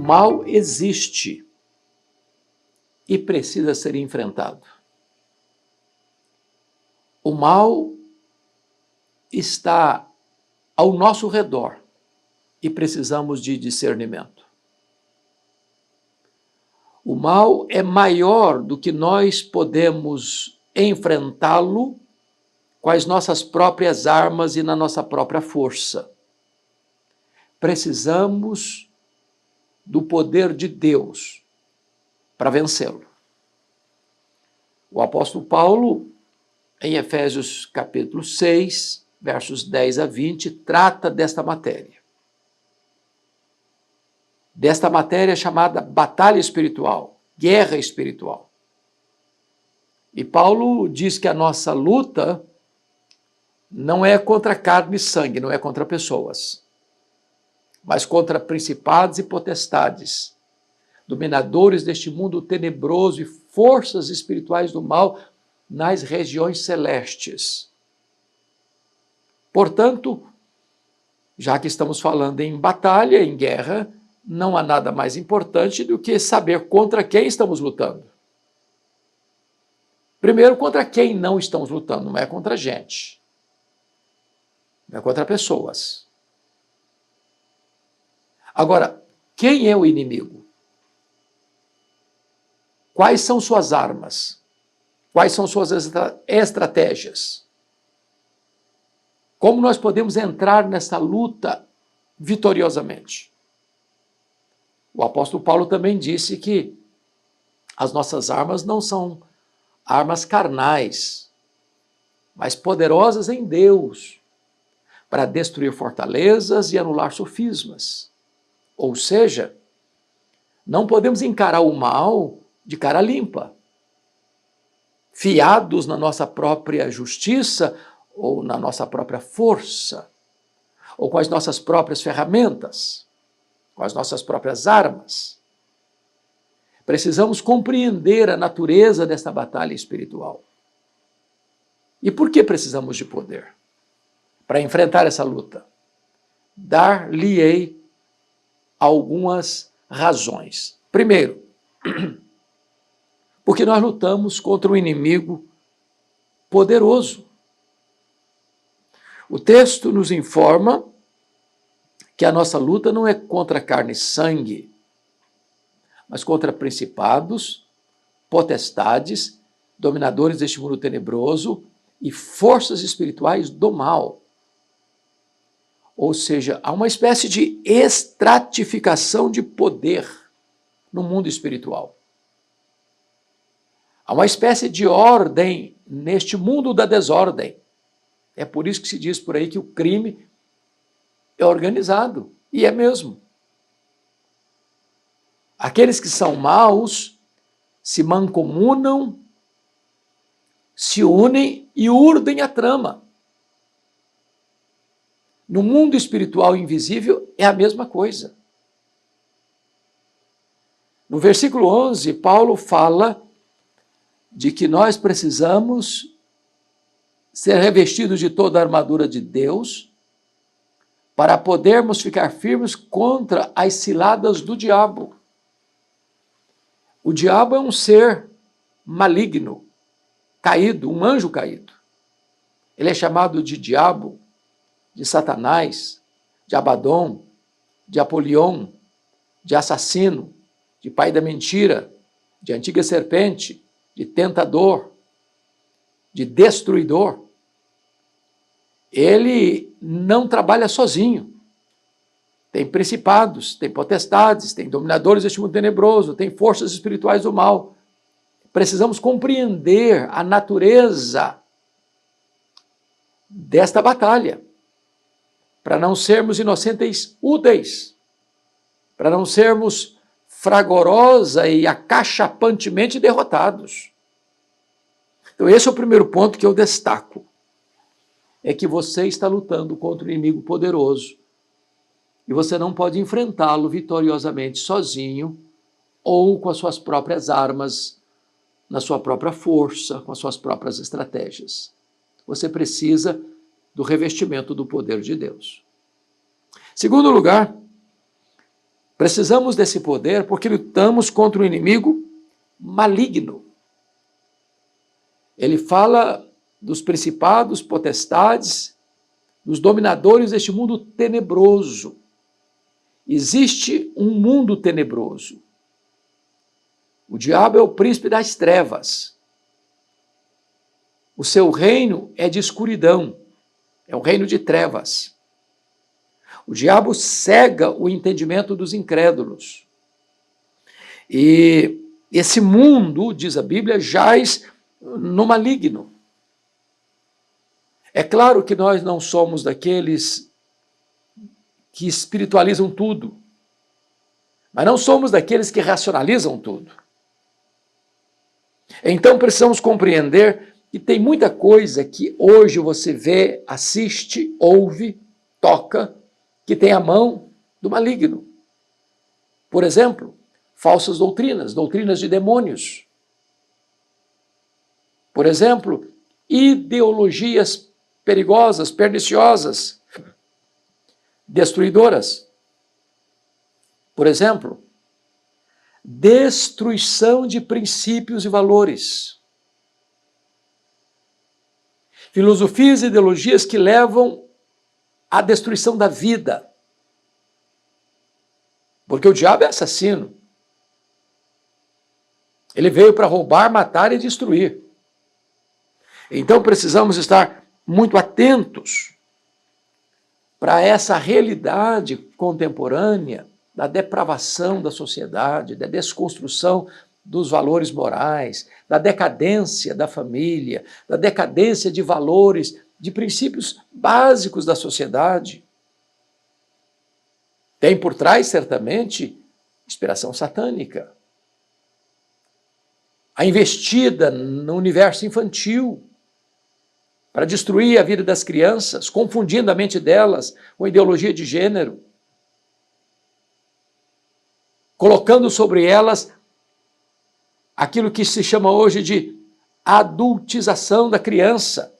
mal existe e precisa ser enfrentado. O mal está ao nosso redor e precisamos de discernimento. O mal é maior do que nós podemos enfrentá-lo com as nossas próprias armas e na nossa própria força. Precisamos do poder de Deus para vencê-lo. O apóstolo Paulo, em Efésios capítulo 6, versos 10 a 20, trata desta matéria. Desta matéria chamada batalha espiritual, guerra espiritual. E Paulo diz que a nossa luta não é contra carne e sangue, não é contra pessoas, mas contra principados e potestades, dominadores deste mundo tenebroso e forças espirituais do mal nas regiões celestes. Portanto, já que estamos falando em batalha, em guerra, não há nada mais importante do que saber contra quem estamos lutando. Primeiro, contra quem não estamos lutando, não é contra a gente, não é contra pessoas. Agora, quem é o inimigo? Quais são suas armas? Quais são suas estratégias? Como nós podemos entrar nessa luta vitoriosamente? O apóstolo Paulo também disse que as nossas armas não são armas carnais, mas poderosas em Deus, para destruir fortalezas e anular sofismas. Ou seja, não podemos encarar o mal de cara limpa, fiados na nossa própria justiça ou na nossa própria força, ou com as nossas próprias ferramentas, com as nossas próprias armas. Precisamos compreender a natureza desta batalha espiritual. E por que precisamos de poder? Para enfrentar essa luta. Dar-lhe-ei algumas razões. Primeiro, porque nós lutamos contra um inimigo poderoso. O texto nos informa que a nossa luta não é contra carne e sangue, mas contra principados, potestades, dominadores deste mundo tenebroso e forças espirituais do mal. Ou seja, há uma espécie de estratificação de poder no mundo espiritual. Há uma espécie de ordem neste mundo da desordem. É por isso que se diz por aí que o crime é organizado, e é mesmo. Aqueles que são maus se mancomunam, se unem e urdem a trama. No mundo espiritual invisível é a mesma coisa. No versículo 11, Paulo fala de que nós precisamos ser revestidos de toda a armadura de Deus para podermos ficar firmes contra as ciladas do diabo. O diabo é um ser maligno, caído, um anjo caído. Ele é chamado de diabo, de Satanás, de Abaddon, de Apolion, de assassino, de pai da mentira, de antiga serpente, de tentador, de destruidor. Ele não trabalha sozinho. Tem principados, tem potestades, tem dominadores deste mundo tenebroso, tem forças espirituais do mal. Precisamos compreender a natureza desta batalha, para não sermos inocentes úteis, para não sermos fragorosa e acachapantemente derrotados. Então esse é o primeiro ponto que eu destaco. É que você está lutando contra um inimigo poderoso e você não pode enfrentá-lo vitoriosamente sozinho ou com as suas próprias armas, na sua própria força, com as suas próprias estratégias. Você precisa do revestimento do poder de Deus. Segundo lugar, Precisamos desse poder porque lutamos contra um inimigo maligno. Ele fala dos principados, potestades, dos dominadores deste mundo tenebroso. Existe um mundo tenebroso. O diabo é o príncipe das trevas. O seu reino é de escuridão, é um reino de trevas. O diabo cega o entendimento dos incrédulos. E esse mundo, diz a Bíblia, jaz no maligno. É claro que nós não somos daqueles que espiritualizam tudo, mas não somos daqueles que racionalizam tudo. Então precisamos compreender que tem muita coisa que hoje você vê, assiste, ouve, toca, que tem a mão do maligno. Por exemplo, falsas doutrinas, doutrinas de demônios. Por exemplo, ideologias perigosas, perniciosas, destruidoras. Por exemplo, destruição de princípios e valores. Filosofias e ideologias que levam à destruição da vida. Porque o diabo é assassino. Ele veio para roubar, matar e destruir. Então precisamos estar muito atentos para essa realidade contemporânea da depravação da sociedade, da desconstrução dos valores morais, da decadência da família, da decadência de valores, de princípios básicos da sociedade. Tem por trás, certamente, inspiração satânica. A investida no universo infantil para destruir a vida das crianças, confundindo a mente delas com ideologia de gênero, colocando sobre elas aquilo que se chama hoje de adultização da criança,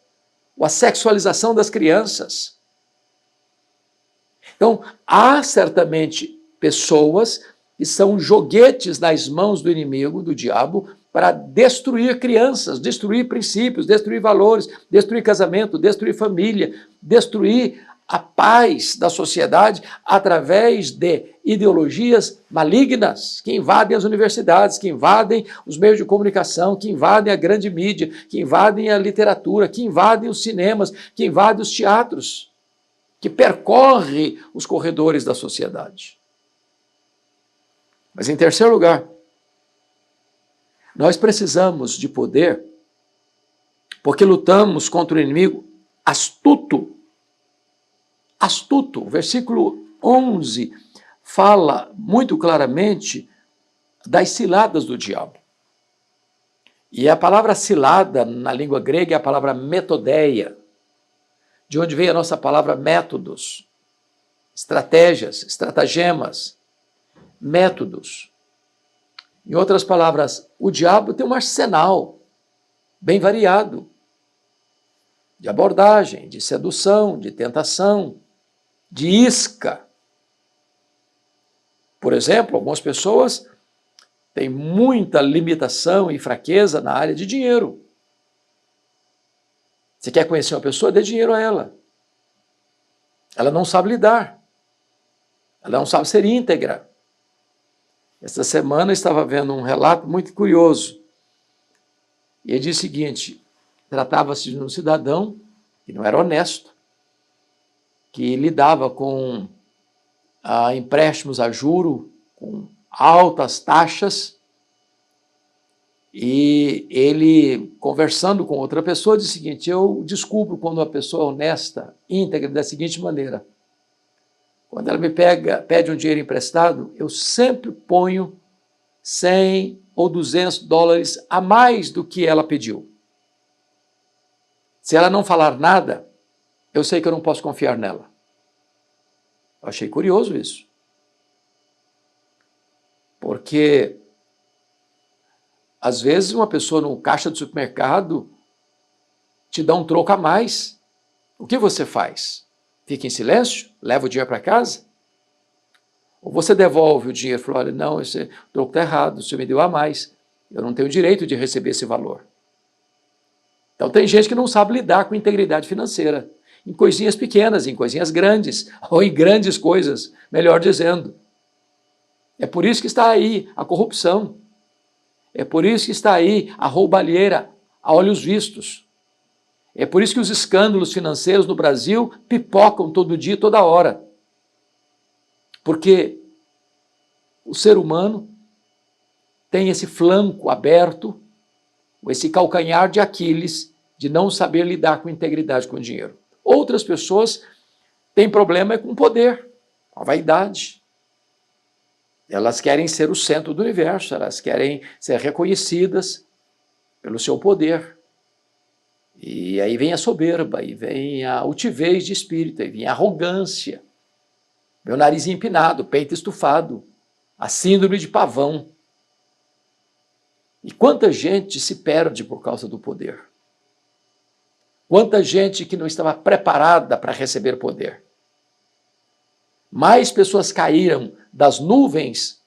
ou a sexualização das crianças. Então, há certamente pessoas que são joguetes nas mãos do inimigo, do diabo, para destruir crianças, destruir princípios, destruir valores, destruir casamento, destruir família, destruir a paz da sociedade através de ideologias malignas que invadem as universidades, que invadem os meios de comunicação, que invadem a grande mídia, que invadem a literatura, que invadem os cinemas, que invadem os teatros, que percorre os corredores da sociedade. Mas, em terceiro lugar, nós precisamos de poder porque lutamos contra o inimigo astuto. Astuto. O versículo 11 fala muito claramente das ciladas do diabo. E a palavra cilada na língua grega é a palavra metodeia, de onde vem a nossa palavra métodos, estratégias, estratagemas, métodos. Em outras palavras, o diabo tem um arsenal bem variado de abordagem, de sedução, de tentação, de isca. Por exemplo, algumas pessoas têm muita limitação e fraqueza na área de dinheiro. Você quer conhecer uma pessoa? Dê dinheiro a ela. Ela não sabe lidar. Ela não sabe ser íntegra. Esta semana eu estava vendo um relato muito curioso. E ele diz o seguinte: tratava-se de um cidadão que não era honesto, que lidava com empréstimos a juro, com altas taxas, e ele, conversando com outra pessoa, disse o seguinte: eu descubro quando uma pessoa é honesta, íntegra, da seguinte maneira: quando ela me pede um dinheiro emprestado, eu sempre ponho 100 ou 200 dólares a mais do que ela pediu. Se ela não falar nada, eu sei que eu não posso confiar nela. Eu achei curioso isso. Porque, às vezes, uma pessoa no caixa do supermercado te dá um troco a mais. O que você faz? Fica em silêncio? Leva o dinheiro para casa? Ou você devolve o dinheiro e fala, olha, não, esse troco está errado, o senhor me deu a mais, eu não tenho direito de receber esse valor. Então tem gente que não sabe lidar com integridade financeira, em coisinhas pequenas, em coisinhas grandes, ou em grandes coisas, melhor dizendo. É por isso que está aí a corrupção, é por isso que está aí a roubalheira a olhos vistos. É por isso que os escândalos financeiros no Brasil pipocam todo dia, toda hora. Porque o ser humano tem esse flanco aberto, esse calcanhar de Aquiles, de não saber lidar com integridade com o dinheiro. Outras pessoas têm problema com o poder, com a vaidade. Elas querem ser o centro do universo, elas querem ser reconhecidas pelo seu poder. E aí vem a soberba, e vem a altivez de espírito, e vem a arrogância, meu nariz empinado, peito estufado, a síndrome de pavão. E quanta gente se perde por causa do poder. Quanta gente que não estava preparada para receber poder. Mais pessoas caíram das nuvens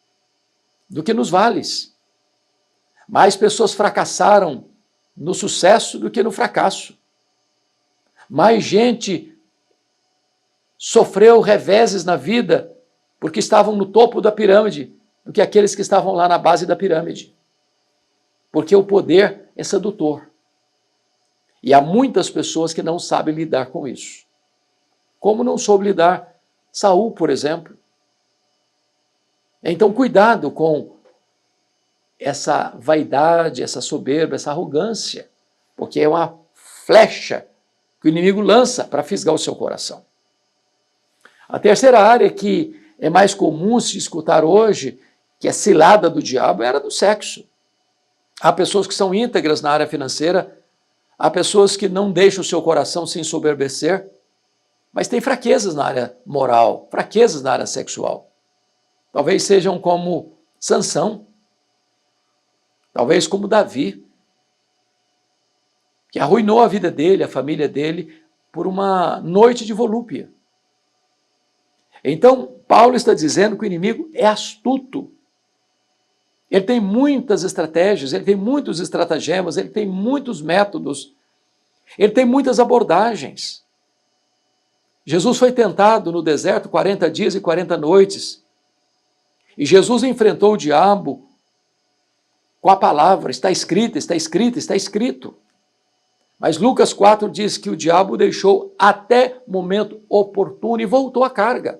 do que nos vales. Mais pessoas fracassaram no sucesso do que no fracasso. Mais gente sofreu reveses na vida porque estavam no topo da pirâmide do que aqueles que estavam lá na base da pirâmide. Porque o poder é sedutor. E há muitas pessoas que não sabem lidar com isso. Como não soube lidar Saul, por exemplo. Então, cuidado com essa vaidade, essa soberba, essa arrogância, porque é uma flecha que o inimigo lança para fisgar o seu coração. A terceira área que é mais comum se escutar hoje, que é cilada do diabo, era do sexo. Há pessoas que são íntegras na área financeira, há pessoas que não deixam o seu coração se ensoberbecer, mas têm fraquezas na área moral, fraquezas na área sexual. Talvez sejam como Sansão, talvez como Davi, que arruinou a vida dele, a família dele, por uma noite de volúpia. Então, Paulo está dizendo que o inimigo é astuto. Ele tem muitas estratégias, ele tem muitos estratagemas, ele tem muitos métodos, ele tem muitas abordagens. Jesus foi tentado no deserto 40 dias e 40 noites. E Jesus enfrentou o diabo com a palavra, está escrito, está escrito, está escrito. Mas Lucas 4 diz que o diabo o deixou até momento oportuno e voltou à carga,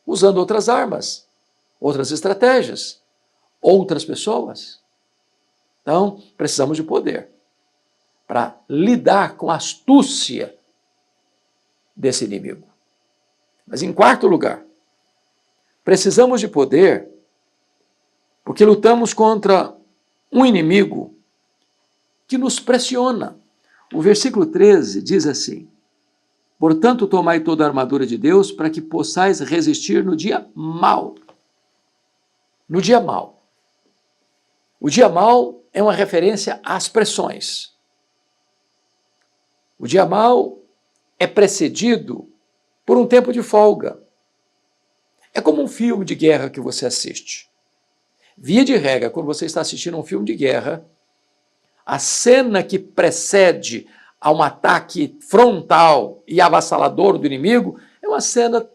usando outras armas, outras estratégias, outras pessoas. Então, precisamos de poder para lidar com a astúcia desse inimigo. Mas em quarto lugar, precisamos de poder porque lutamos contra um inimigo que nos pressiona. O versículo 13 diz assim: portanto, tomai toda a armadura de Deus para que possais resistir no dia mau. No dia mau. O dia mau é uma referência às pressões. O dia mau é precedido por um tempo de folga. É como um filme de guerra que você assiste. Via de regra, quando você está assistindo um filme de guerra, a cena que precede a um ataque frontal e avassalador do inimigo é uma cena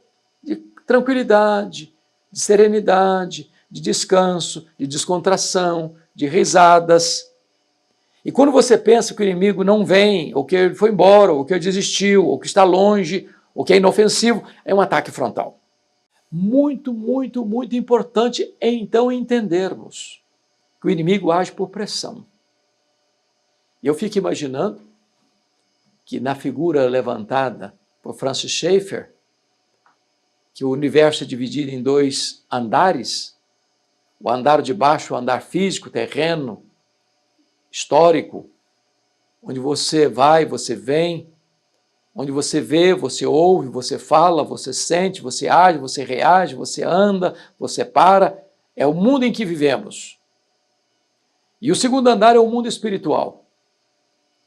de tranquilidade, de serenidade, de descanso, de descontração, de risadas. E quando você pensa que o inimigo não vem, ou que ele foi embora, ou que ele desistiu, ou que está longe, ou que é inofensivo, é um ataque frontal. Muito, muito, muito importante é então entendermos que o inimigo age por pressão. E eu fico imaginando que na figura levantada por Francis Schaeffer, que o universo é dividido em dois andares, o andar de baixo, o andar físico, terreno, histórico, onde você vai, você vem, onde você vê, você ouve, você fala, você sente, você age, você reage, você anda, você para. É o mundo em que vivemos. E o segundo andar é o mundo espiritual,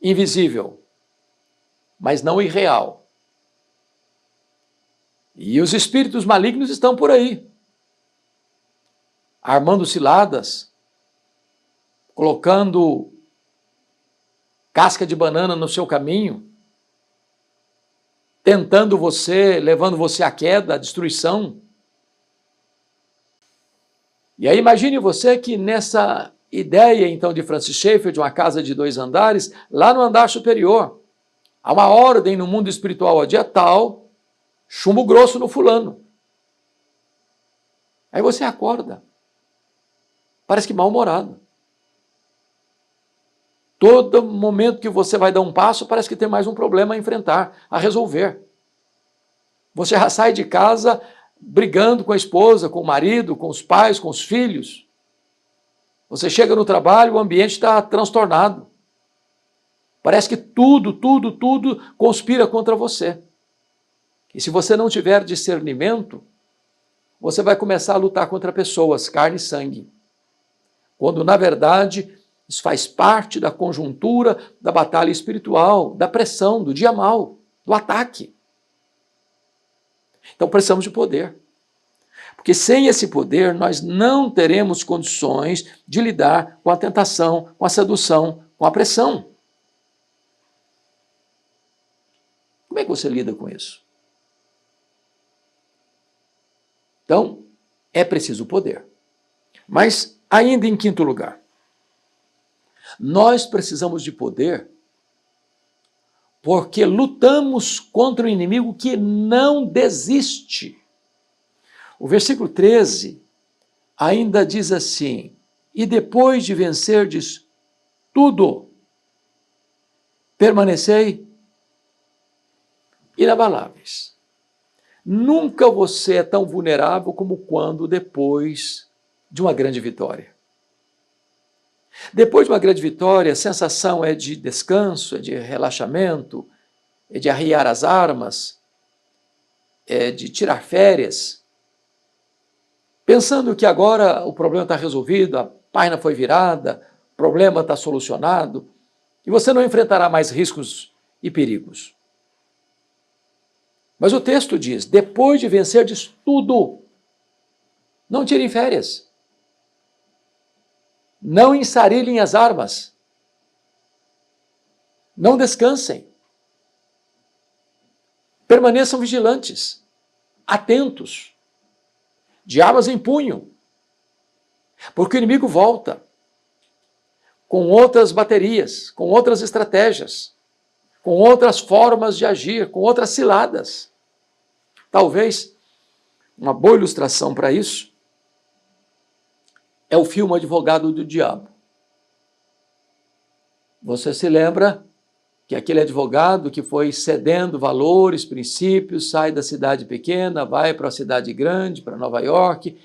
invisível, mas não irreal. E os espíritos malignos estão por aí. armando ciladas, colocando casca de banana no seu caminho, tentando você, levando você à queda, à destruição. E aí imagine você que nessa ideia, então, de Francis Schaeffer, de uma casa de 2 andares, lá no andar superior, há uma ordem no mundo espiritual, a dia tal, chumbo grosso no fulano. Aí você acorda, parece que mal-humorado. Todo momento que você vai dar um passo, parece que tem mais um problema a enfrentar, a resolver. Você já sai de casa brigando com a esposa, com o marido, com os pais, com os filhos. Você chega no trabalho, o ambiente está transtornado. Parece que tudo conspira contra você. E se você não tiver discernimento, você vai começar a lutar contra pessoas, carne e sangue. Quando, na verdade, isso faz parte da conjuntura da batalha espiritual, da pressão, do dia mal, do ataque. Então precisamos de poder. Porque sem esse poder, nós não teremos condições de lidar com a tentação, com a sedução, com a pressão. Como é que você lida com isso? Então, é preciso poder. Mas, ainda em quinto lugar, nós precisamos de poder porque lutamos contra um inimigo que não desiste. O versículo 13 ainda diz assim: e depois de vencerdes tudo, permanecei inabaláveis. Nunca você é tão vulnerável como quando depois de uma grande vitória. Depois de uma grande vitória, a sensação é de descanso, é de relaxamento, é de arriar as armas, é de tirar férias, pensando que agora o problema está resolvido, a página foi virada, o problema está solucionado, e você não enfrentará mais riscos e perigos. Mas o texto diz, depois de vencerdes tudo, não tirem férias. Não ensarilhem as armas. Não descansem. Permaneçam vigilantes, atentos, de armas em punho. Porque o inimigo volta com outras baterias, com outras estratégias, com outras formas de agir, com outras ciladas. Talvez uma boa ilustração para isso é o filme Advogado do Diabo. Você se lembra que aquele advogado que foi cedendo valores, princípios, sai da cidade pequena, vai para a cidade grande, para Nova York,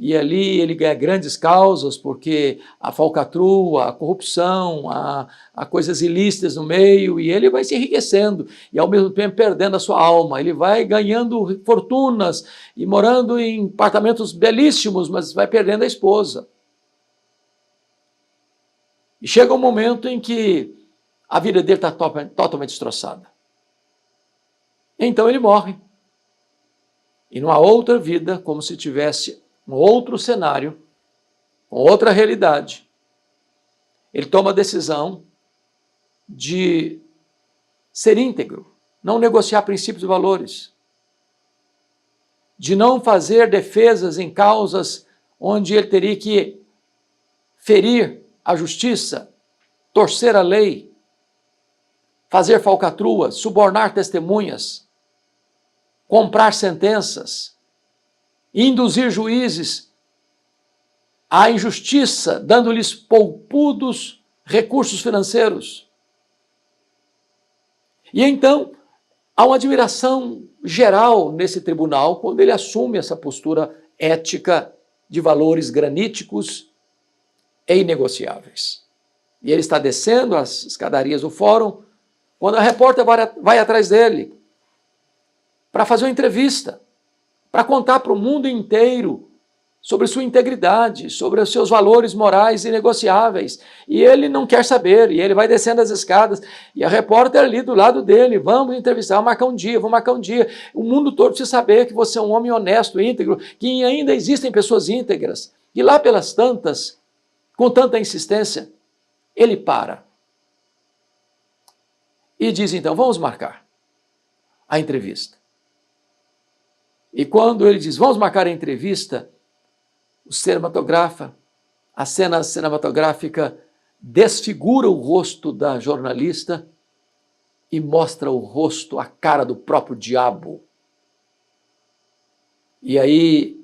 e ali ele ganha grandes causas, porque a falcatrua, a corrupção, há coisas ilícitas no meio, e ele vai se enriquecendo, e ao mesmo tempo perdendo a sua alma. Ele vai ganhando fortunas e morando em apartamentos belíssimos, mas vai perdendo a esposa. E chega um momento em que a vida dele está totalmente destroçada. Então ele morre. E numa outra vida, como se tivesse um outro cenário, com outra realidade, ele toma a decisão de ser íntegro, não negociar princípios e valores, de não fazer defesas em causas onde ele teria que ferir a justiça, torcer a lei, fazer falcatrua, subornar testemunhas, comprar sentenças, induzir juízes à injustiça, dando-lhes poupudos recursos financeiros. E então, há uma admiração geral nesse tribunal quando ele assume essa postura ética de valores graníticos e inegociáveis. E ele está descendo as escadarias do fórum, quando a repórter vai atrás dele para fazer uma entrevista, para contar para o mundo inteiro sobre sua integridade, sobre os seus valores morais inegociáveis. E ele não quer saber, e ele vai descendo as escadas, e a repórter ali do lado dele, vamos entrevistar, vamos marcar um dia. O mundo todo precisa saber que você é um homem honesto, íntegro, que ainda existem pessoas íntegras. E lá pelas tantas, com tanta insistência, ele para. E diz então, vamos marcar a entrevista. E quando ele diz, vamos marcar a entrevista, a cena cinematográfica desfigura o rosto da jornalista e mostra o rosto, a cara do próprio diabo. E aí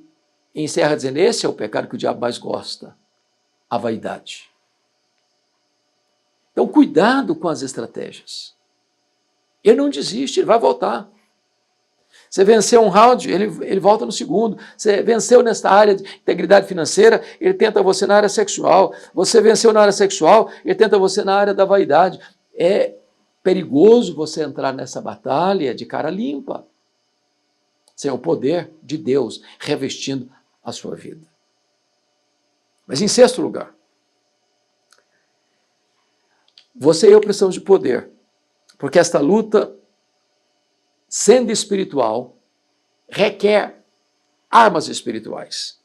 encerra dizendo, esse é o pecado que o diabo mais gosta, a vaidade. Então cuidado com as estratégias. Ele não desiste, ele vai voltar. Você venceu um round, ele volta no segundo. Você venceu nesta área de integridade financeira, ele tenta você na área sexual. Você venceu na área sexual, ele tenta você na área da vaidade. É perigoso você entrar nessa batalha de cara limpa, sem o poder de Deus revestindo a sua vida. Mas em sexto lugar, você e eu precisamos de poder, porque esta luta, sendo espiritual, requer armas espirituais.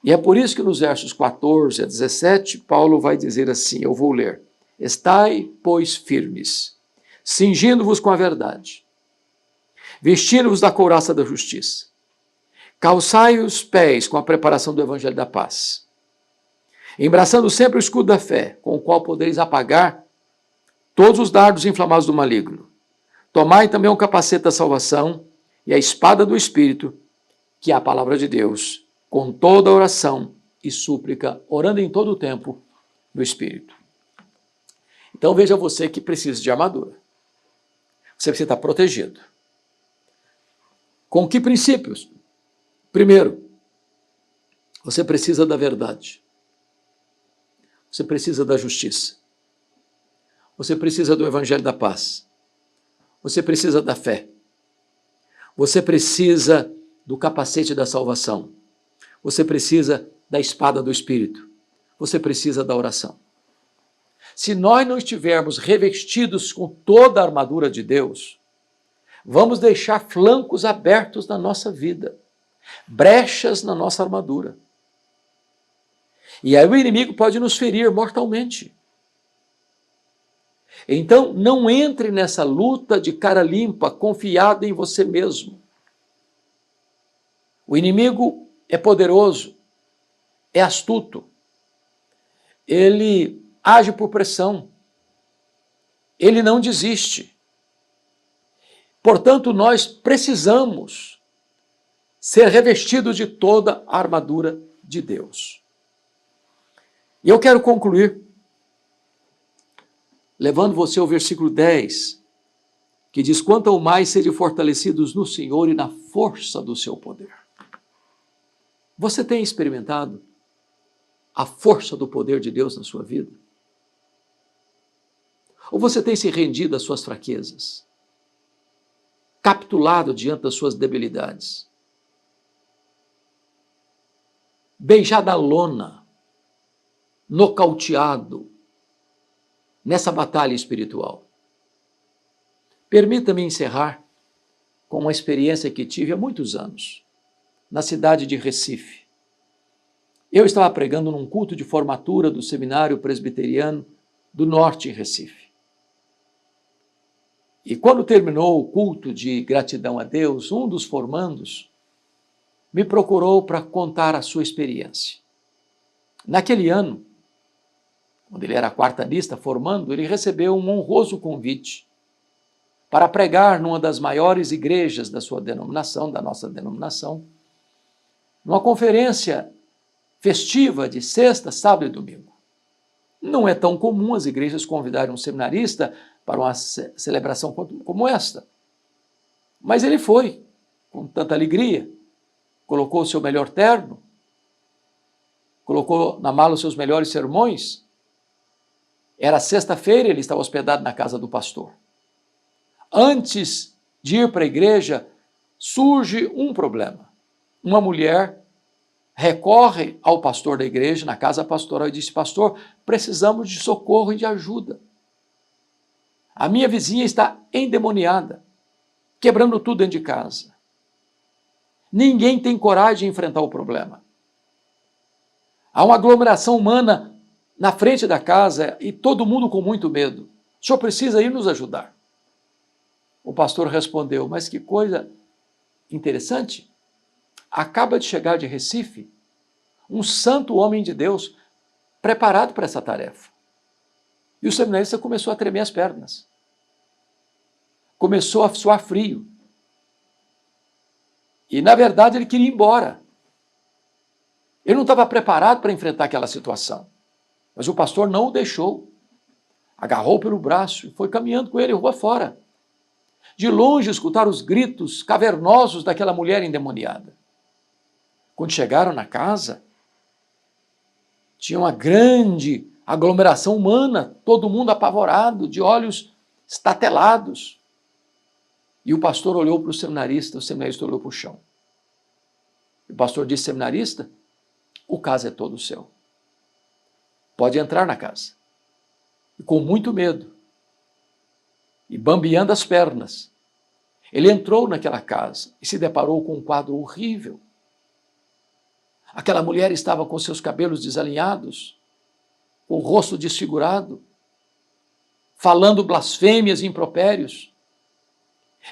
E é por isso que nos versos 14 a 17, Paulo vai dizer assim, eu vou ler, estai, pois, firmes, cingindo-vos com a verdade, vestindo-vos da couraça da justiça, calçai os pés com a preparação do evangelho da paz, embraçando sempre o escudo da fé, com o qual podereis apagar todos os dardos inflamados do maligno. Tomai também o capacete da salvação e a espada do Espírito, que é a palavra de Deus, com toda oração e súplica, orando em todo o tempo no Espírito. Então veja você que precisa de armadura. Você precisa estar protegido. Com que princípios? Primeiro, você precisa da verdade. Você precisa da justiça. Você precisa do evangelho da paz. Você precisa da fé. Você precisa do capacete da salvação. Você precisa da espada do Espírito. Você precisa da oração. Se nós não estivermos revestidos com toda a armadura de Deus, vamos deixar flancos abertos na nossa vida, brechas na nossa armadura. E aí o inimigo pode nos ferir mortalmente. Então, não entre nessa luta de cara limpa, confiado em você mesmo. O inimigo é poderoso, é astuto, ele age por pressão, ele não desiste. Portanto, nós precisamos ser revestidos de toda a armadura de Deus. E eu quero concluir levando você ao versículo 10, que diz, quanto ao mais sede fortalecidos no Senhor e na força do seu poder. Você tem experimentado a força do poder de Deus na sua vida? Ou você tem se rendido às suas fraquezas? Capitulado diante das suas debilidades? Beijado a lona, nocauteado nessa batalha espiritual. Permita-me encerrar com uma experiência que tive há muitos anos, na cidade de Recife. Eu estava pregando num culto de formatura do Seminário Presbiteriano do Norte em Recife. E quando terminou o culto de gratidão a Deus, um dos formandos me procurou para contar a sua experiência. Naquele ano, quando ele era quartanista formando, ele recebeu um honroso convite para pregar numa das maiores igrejas da sua denominação, da nossa denominação, numa conferência festiva de sexta, sábado e domingo. Não é tão comum as igrejas convidarem um seminarista para uma celebração como esta. Mas ele foi, com tanta alegria, colocou o seu melhor terno, colocou na mala os seus melhores sermões. Era sexta-feira, ele estava hospedado na casa do pastor. Antes de ir para a igreja, surge um problema. Uma mulher recorre ao pastor da igreja, na casa pastoral, e diz: pastor, precisamos de socorro e de ajuda. A minha vizinha está endemoniada, quebrando tudo dentro de casa. Ninguém tem coragem de enfrentar o problema. Há uma aglomeração humana na frente da casa e todo mundo com muito medo. O senhor precisa ir nos ajudar. O pastor respondeu: mas que coisa interessante. Acaba de chegar de Recife um santo homem de Deus preparado para essa tarefa. E o seminarista começou a tremer as pernas. Começou a suar frio. E, na verdade, ele queria ir embora. Ele não estava preparado para enfrentar aquela situação. Mas o pastor não o deixou. Agarrou pelo braço e foi caminhando com ele rua fora. De longe, escutaram os gritos cavernosos daquela mulher endemoniada. Quando chegaram na casa, tinha uma grande aglomeração humana, todo mundo apavorado, de olhos estatelados. E o pastor olhou para o seminarista olhou para o chão. O pastor disse: seminarista, o caso é todo seu. Pode entrar na casa. E com muito medo, e bambeando as pernas, ele entrou naquela casa e se deparou com um quadro horrível. Aquela mulher estava com seus cabelos desalinhados, com o rosto desfigurado, falando blasfêmias e impropérios.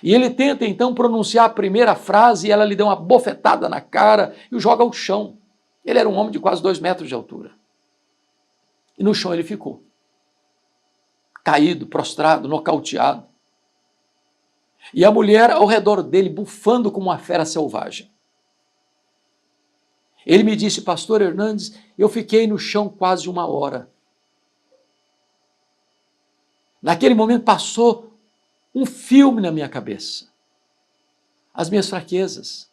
E ele tenta então pronunciar a primeira frase e ela lhe deu uma bofetada na cara e o joga ao chão. Ele era um homem de quase 2 metros de altura. E no chão ele ficou, caído, prostrado, nocauteado. E a mulher ao redor dele bufando como uma fera selvagem. Ele me disse: pastor Hernandes, eu fiquei no chão quase 1 hora. Naquele momento passou um filme na minha cabeça. As minhas fraquezas,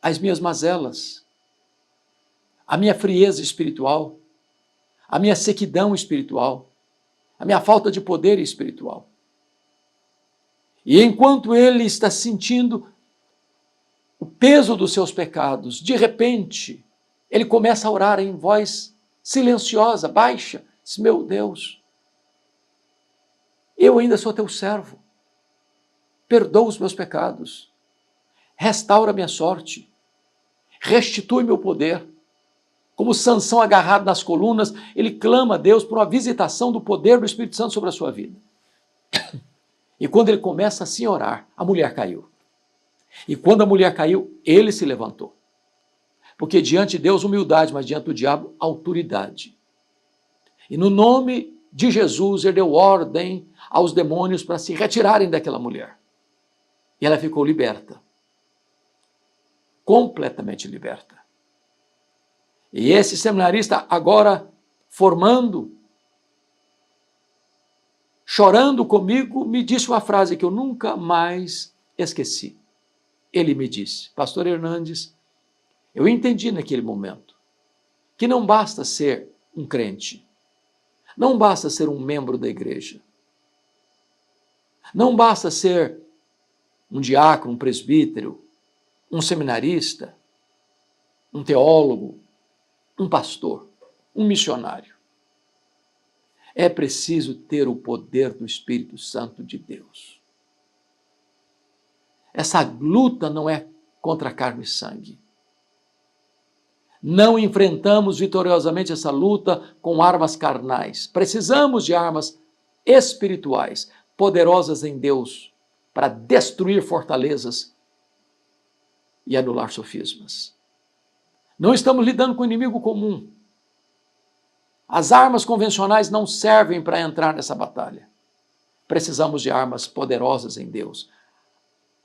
as minhas mazelas, a minha frieza espiritual, a minha sequidão espiritual, a minha falta de poder espiritual. E enquanto ele está sentindo o peso dos seus pecados, de repente, ele começa a orar em voz silenciosa, baixa. Diz: meu Deus, eu ainda sou teu servo. Perdoa os meus pecados. Restaura minha sorte. Restitui meu poder. Como Sansão agarrado nas colunas, ele clama a Deus por uma visitação do poder do Espírito Santo sobre a sua vida. E quando ele começa assim a orar, a mulher caiu. E quando a mulher caiu, ele se levantou. Porque diante de Deus, humildade, mas diante do diabo, autoridade. E no nome de Jesus, ele deu ordem aos demônios para se retirarem daquela mulher. E ela ficou liberta. Completamente liberta. E esse seminarista, agora formando, chorando comigo, me disse uma frase que eu nunca mais esqueci. Ele me disse: pastor Hernandes, eu entendi naquele momento que não basta ser um crente, não basta ser um membro da igreja, não basta ser um diácono, um presbítero, um seminarista, um teólogo, um pastor, um missionário. É preciso ter o poder do Espírito Santo de Deus. Essa luta não é contra carne e sangue. Não enfrentamos vitoriosamente essa luta com armas carnais. Precisamos de armas espirituais, poderosas em Deus, para destruir fortalezas e anular sofismas. Não estamos lidando com o inimigo comum. As armas convencionais não servem para entrar nessa batalha. Precisamos de armas poderosas em Deus,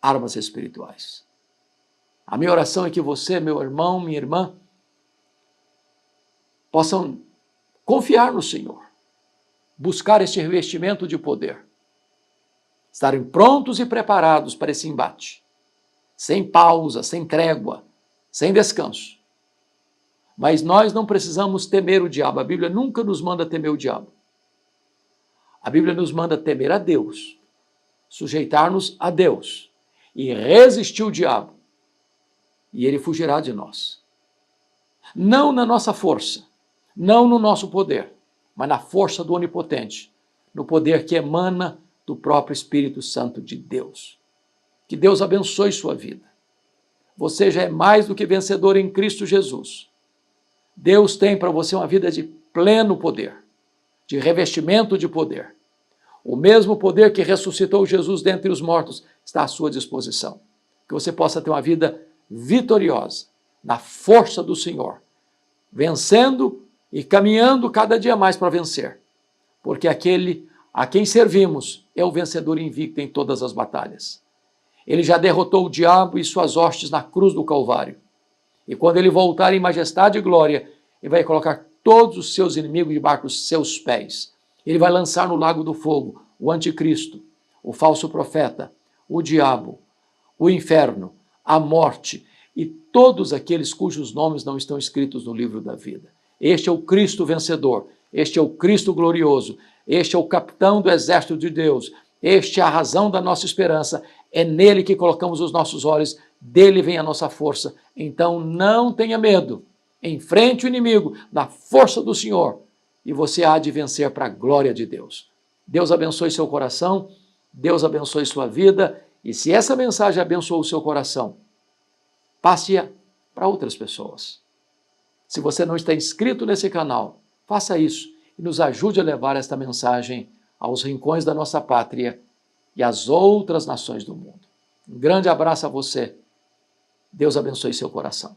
armas espirituais. A minha oração é que você, meu irmão, minha irmã, possam confiar no Senhor, buscar este revestimento de poder, estarem prontos e preparados para esse embate, sem pausa, sem trégua, sem descanso. Mas nós não precisamos temer o diabo. A Bíblia nunca nos manda temer o diabo. A Bíblia nos manda temer a Deus, sujeitar-nos a Deus e resistir o diabo. E ele fugirá de nós. Não na nossa força, não no nosso poder, mas na força do Onipotente, no poder que emana do próprio Espírito Santo de Deus. Que Deus abençoe sua vida. Você já é mais do que vencedor em Cristo Jesus. Deus tem para você uma vida de pleno poder, de revestimento de poder. O mesmo poder que ressuscitou Jesus dentre os mortos está à sua disposição. Que você possa ter uma vida vitoriosa, na força do Senhor, vencendo e caminhando cada dia mais para vencer. Porque aquele a quem servimos é o vencedor invicto em todas as batalhas. Ele já derrotou o diabo e suas hostes na cruz do Calvário. E quando ele voltar em majestade e glória, ele vai colocar todos os seus inimigos debaixo dos seus pés. Ele vai lançar no lago do fogo o anticristo, o falso profeta, o diabo, o inferno, a morte e todos aqueles cujos nomes não estão escritos no livro da vida. Este é o Cristo vencedor, este é o Cristo glorioso, este é o capitão do exército de Deus, este é a razão da nossa esperança, é nele que colocamos os nossos olhos, dele vem a nossa força. Então não tenha medo, enfrente o inimigo na força do Senhor e você há de vencer para a glória de Deus. Deus abençoe seu coração, Deus abençoe sua vida e se essa mensagem abençoou o seu coração, passe-a para outras pessoas. Se você não está inscrito nesse canal, faça isso e nos ajude a levar esta mensagem aos rincões da nossa pátria e às outras nações do mundo. Um grande abraço a você. Deus abençoe seu coração.